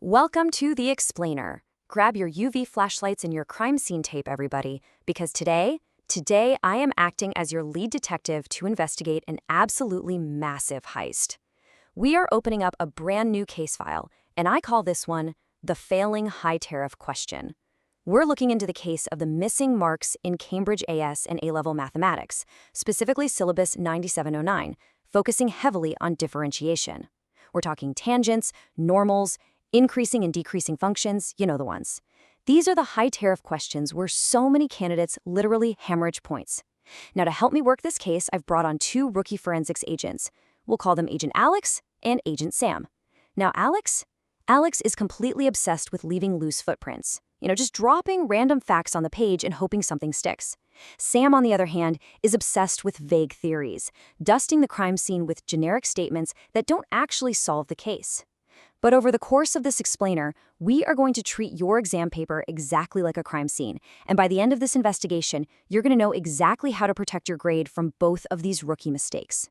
Welcome to The Explainer. Grab your UV flashlights and your crime scene tape, everybody, because today I am acting as your lead detective to investigate an absolutely massive heist. We are opening up a brand new case file, and I call this one the failing high tariff question. We're looking into the case of the missing marks in Cambridge AS and A-level mathematics, specifically syllabus 9709, focusing heavily on differentiation. We're talking tangents, normals, increasing and decreasing functions, you know the ones. These are the high tariff questions where so many candidates literally hemorrhage points. Now, to help me work this case, I've brought on two rookie forensics agents. We'll call them Agent Alex and Agent Sam. Now, Alex is completely obsessed with leaving loose footprints. Just dropping random facts on the page and hoping something sticks. Sam, on the other hand, is obsessed with vague theories, dusting the crime scene with generic statements that don't actually solve the case. But over the course of this explainer, we are going to treat your exam paper exactly like a crime scene. And by the end of this investigation, you're going to know exactly how to protect your grade from both of these rookie mistakes.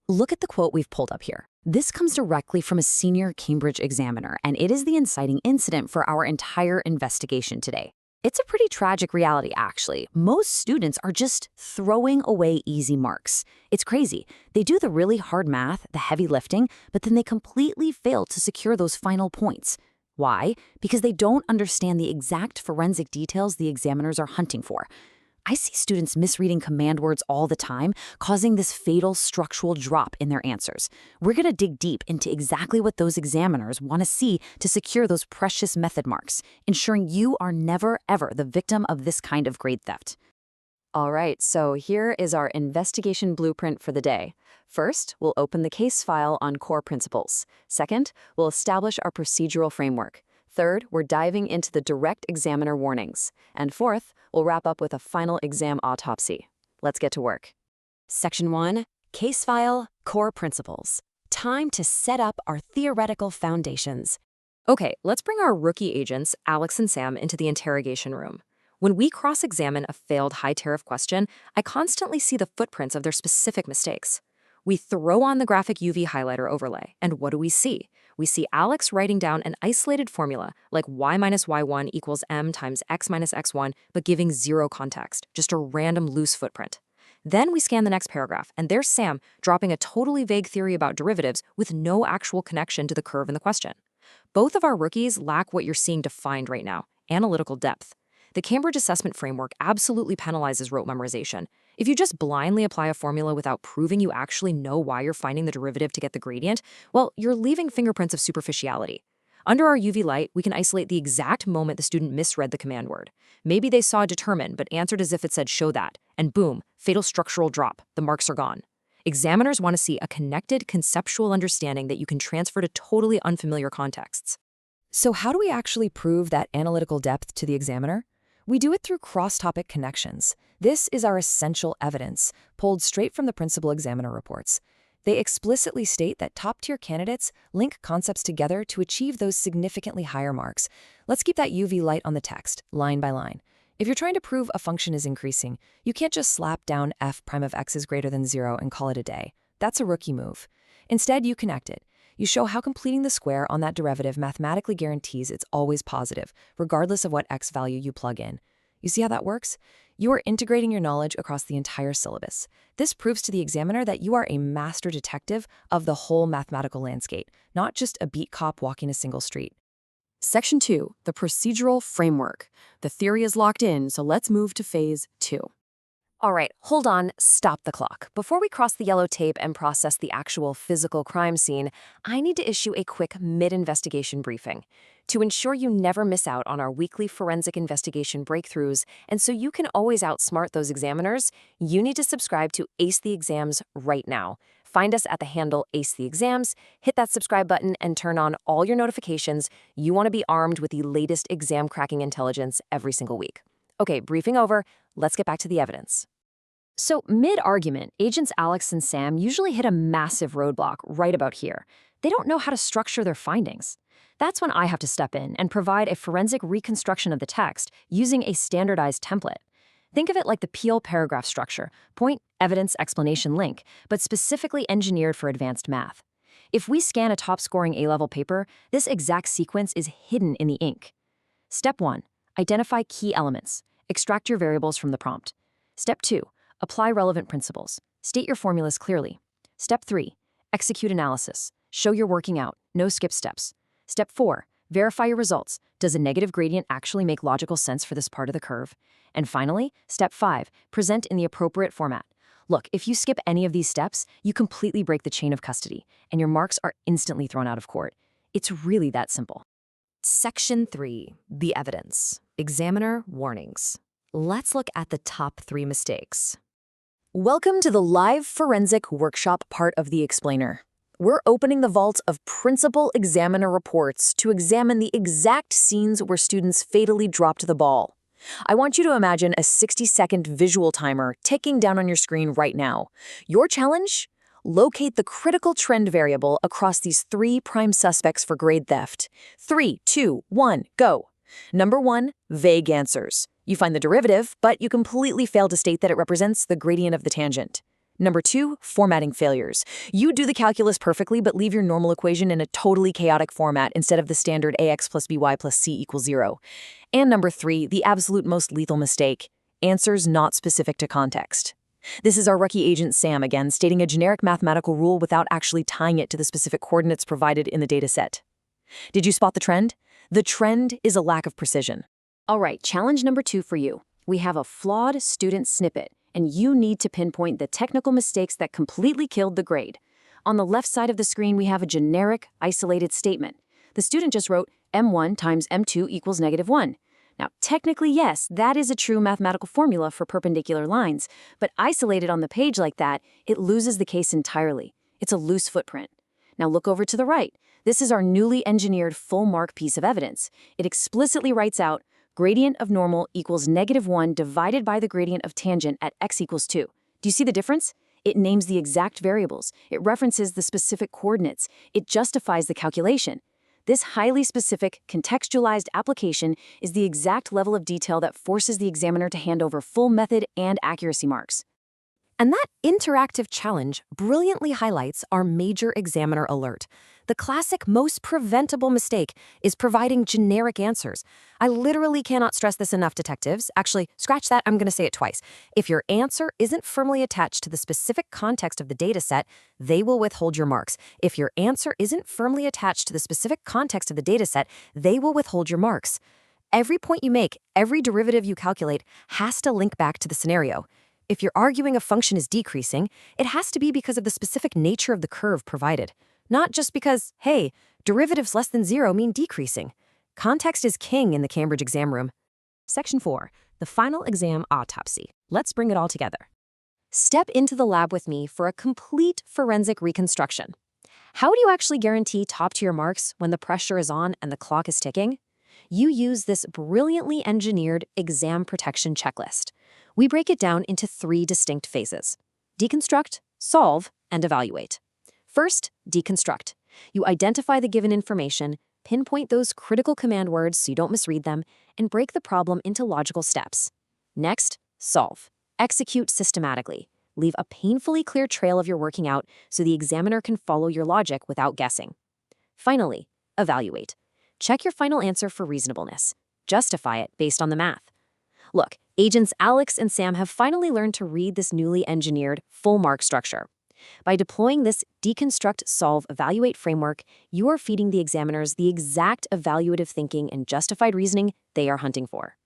Look at the quote we've pulled up here. This comes directly from a senior Cambridge examiner, and it is the inciting incident for our entire investigation today. It's a pretty tragic reality, actually. Most students are just throwing away easy marks. It's crazy. They do the really hard math, the heavy lifting, but then they completely fail to secure those final points. Why? Because they don't understand the exact forensic details the examiners are hunting for. I see students misreading command words all the time, causing this fatal structural drop in their answers. We're going to dig deep into exactly what those examiners want to see to secure those precious method marks, ensuring you are never, ever the victim of this kind of grade theft. All right, so here is our investigation blueprint for the day. First, we'll open the case file on core principles. Second, we'll establish our procedural framework. Third, we're diving into the direct examiner warnings. And fourth, we'll wrap up with a final exam autopsy. Let's get to work. Section 1, Case File, Core Principles. Time to set up our theoretical foundations. Okay, let's bring our rookie agents, Alex and Sam, into the interrogation room. When we cross-examine a failed high-tariff question, I constantly see the footprints of their specific mistakes. We throw on the graphic UV highlighter overlay, and what do we see? We see Alex writing down an isolated formula, like y minus y1 equals m times x minus x1, but giving zero context, just a random loose footprint. Then we scan the next paragraph, and there's Sam dropping a totally vague theory about derivatives with no actual connection to the curve in the question. Both of our rookies lack what you're seeing defined right now, analytical depth. The Cambridge assessment framework absolutely penalizes rote memorization. If you just blindly apply a formula without proving you actually know why you're finding the derivative to get the gradient, well, you're leaving fingerprints of superficiality. Under our UV light, we can isolate the exact moment the student misread the command word. Maybe they saw determine, but answered as if it said show that, and boom, fatal structural drop, the marks are gone. Examiners want to see a connected, conceptual understanding that you can transfer to totally unfamiliar contexts. So how do we actually prove that analytical depth to the examiner? We do it through cross-topic connections. This is our essential evidence, pulled straight from the principal examiner reports. They explicitly state that top-tier candidates link concepts together to achieve those significantly higher marks. Let's keep that UV light on the text, line by line. If you're trying to prove a function is increasing, you can't just slap down f prime of x is greater than 0 and call it a day. That's a rookie move. Instead, you connect it. You show how completing the square on that derivative mathematically guarantees it's always positive, regardless of what x value you plug in. You see how that works? You are integrating your knowledge across the entire syllabus. This proves to the examiner that you are a master detective of the whole mathematical landscape, not just a beat cop walking a single street. Section 2, the procedural framework. The theory is locked in, so let's move to phase 2. All right, hold on, stop the clock. Before we cross the yellow tape and process the actual physical crime scene, I need to issue a quick mid-investigation briefing. To ensure you never miss out on our weekly forensic investigation breakthroughs, and so you can always outsmart those examiners, you need to subscribe to Ace the Exams right now. Find us at the handle Ace the Exams, hit that subscribe button, and turn on all your notifications. You want to be armed with the latest exam cracking intelligence every single week. Okay, briefing over, let's get back to the evidence. So, mid-argument, agents Alex and Sam usually hit a massive roadblock right about here. They don't know how to structure their findings. That's when I have to step in and provide a forensic reconstruction of the text using a standardized template. Think of it like the Peel paragraph structure, point, evidence, explanation, link, but specifically engineered for advanced math. If we scan a top-scoring A-level paper, this exact sequence is hidden in the ink. Step 1. Identify key elements. Extract your variables from the prompt. Step 2. Apply relevant principles. State your formulas clearly. Step 3. Execute analysis. Show you're working out. No skip steps. Step 4. Verify your results. Does a negative gradient actually make logical sense for this part of the curve? And finally, Step 5. Present in the appropriate format. Look, if you skip any of these steps, you completely break the chain of custody, and your marks are instantly thrown out of court. It's really that simple. Section 3. The evidence. Examiner warnings. Let's look at the top 3 mistakes. Welcome to the live forensic workshop part of the explainer. We're opening the vault of principal examiner reports to examine the exact scenes where students fatally dropped the ball. I want you to imagine a 60-second visual timer ticking down on your screen right now. Your challenge? Locate the critical trend variable across these 3 prime suspects for grade theft. 3, 2, 1, go. Number 1, vague answers. You find the derivative, but you completely fail to state that it represents the gradient of the tangent. Number 2, formatting failures. You do the calculus perfectly, but leave your normal equation in a totally chaotic format instead of the standard ax plus by plus c equals 0. And number 3, the absolute most lethal mistake, answers not specific to context. This is our rookie agent Sam again, stating a generic mathematical rule without actually tying it to the specific coordinates provided in the dataset. Did you spot the trend? The trend is a lack of precision. All right, challenge number 2 for you. We have a flawed student snippet, and you need to pinpoint the technical mistakes that completely killed the grade. On the left side of the screen, we have a generic, isolated statement. The student just wrote m1 times m2 equals -1. Now, technically, yes, that is a true mathematical formula for perpendicular lines, but isolated on the page like that, it loses the case entirely. It's a loose footprint. Now look over to the right. This is our newly engineered full-mark piece of evidence. It explicitly writes out gradient of normal equals -1 divided by the gradient of tangent at x equals 2. Do you see the difference? It names the exact variables. It references the specific coordinates. It justifies the calculation. This highly specific, contextualized application is the exact level of detail that forces the examiner to hand over full method and accuracy marks. And that interactive challenge brilliantly highlights our major examiner alert. The classic, most preventable mistake is providing generic answers. I literally cannot stress this enough, detectives. Actually, scratch that, I'm going to say it twice. If your answer isn't firmly attached to the specific context of the dataset, they will withhold your marks. If your answer isn't firmly attached to the specific context of the dataset, they will withhold your marks. Every point you make, every derivative you calculate, has to link back to the scenario. If you're arguing a function is decreasing, it has to be because of the specific nature of the curve provided. Not just because, hey, derivatives less than 0 mean decreasing. Context is king in the Cambridge exam room. Section 4, the final exam autopsy. Let's bring it all together. Step into the lab with me for a complete forensic reconstruction. How do you actually guarantee top-tier marks when the pressure is on and the clock is ticking? You use this brilliantly engineered exam protection checklist. We break it down into 3 distinct phases: deconstruct, solve, and evaluate. First, deconstruct. You identify the given information, pinpoint those critical command words so you don't misread them, and break the problem into logical steps. Next, solve. Execute systematically. Leave a painfully clear trail of your working out so the examiner can follow your logic without guessing. Finally, evaluate. Check your final answer for reasonableness. Justify it based on the math. Look, agents Alex and Sam have finally learned to read this newly engineered full-mark structure. By deploying this deconstruct, solve, evaluate framework, you are feeding the examiners the exact evaluative thinking and justified reasoning they are hunting for.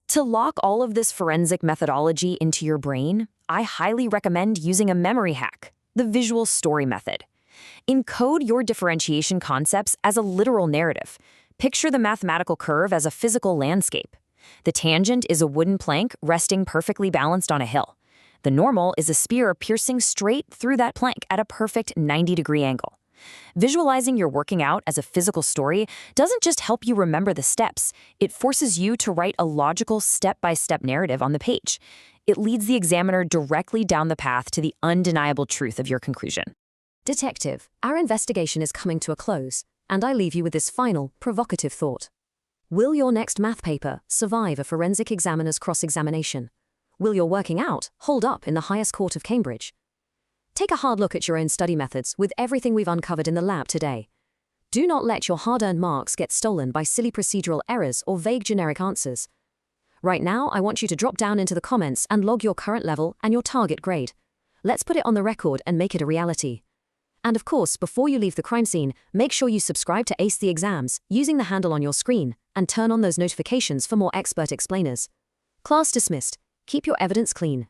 To lock all of this forensic methodology into your brain, I highly recommend using a memory hack, the visual story method. Encode your differentiation concepts as a literal narrative. Picture the mathematical curve as a physical landscape. The tangent is a wooden plank resting perfectly balanced on a hill. The normal is a spear piercing straight through that plank at a perfect 90-degree angle. Visualizing your working out as a physical story doesn't just help you remember the steps, it forces you to write a logical step-by-step narrative on the page. It leads the examiner directly down the path to the undeniable truth of your conclusion. Detective, our investigation is coming to a close, and I leave you with this final, provocative thought. Will your next math paper survive a forensic examiner's cross-examination? Will your working out hold up in the highest court of Cambridge? Take a hard look at your own study methods with everything we've uncovered in the lab today. Do not let your hard-earned marks get stolen by silly procedural errors or vague generic answers. Right now, I want you to drop down into the comments and log your current level and your target grade. Let's put it on the record and make it a reality. And of course, before you leave the crime scene, make sure you subscribe to Ace the Exams using the handle on your screen and turn on those notifications for more expert explainers. Class dismissed. Keep your evidence clean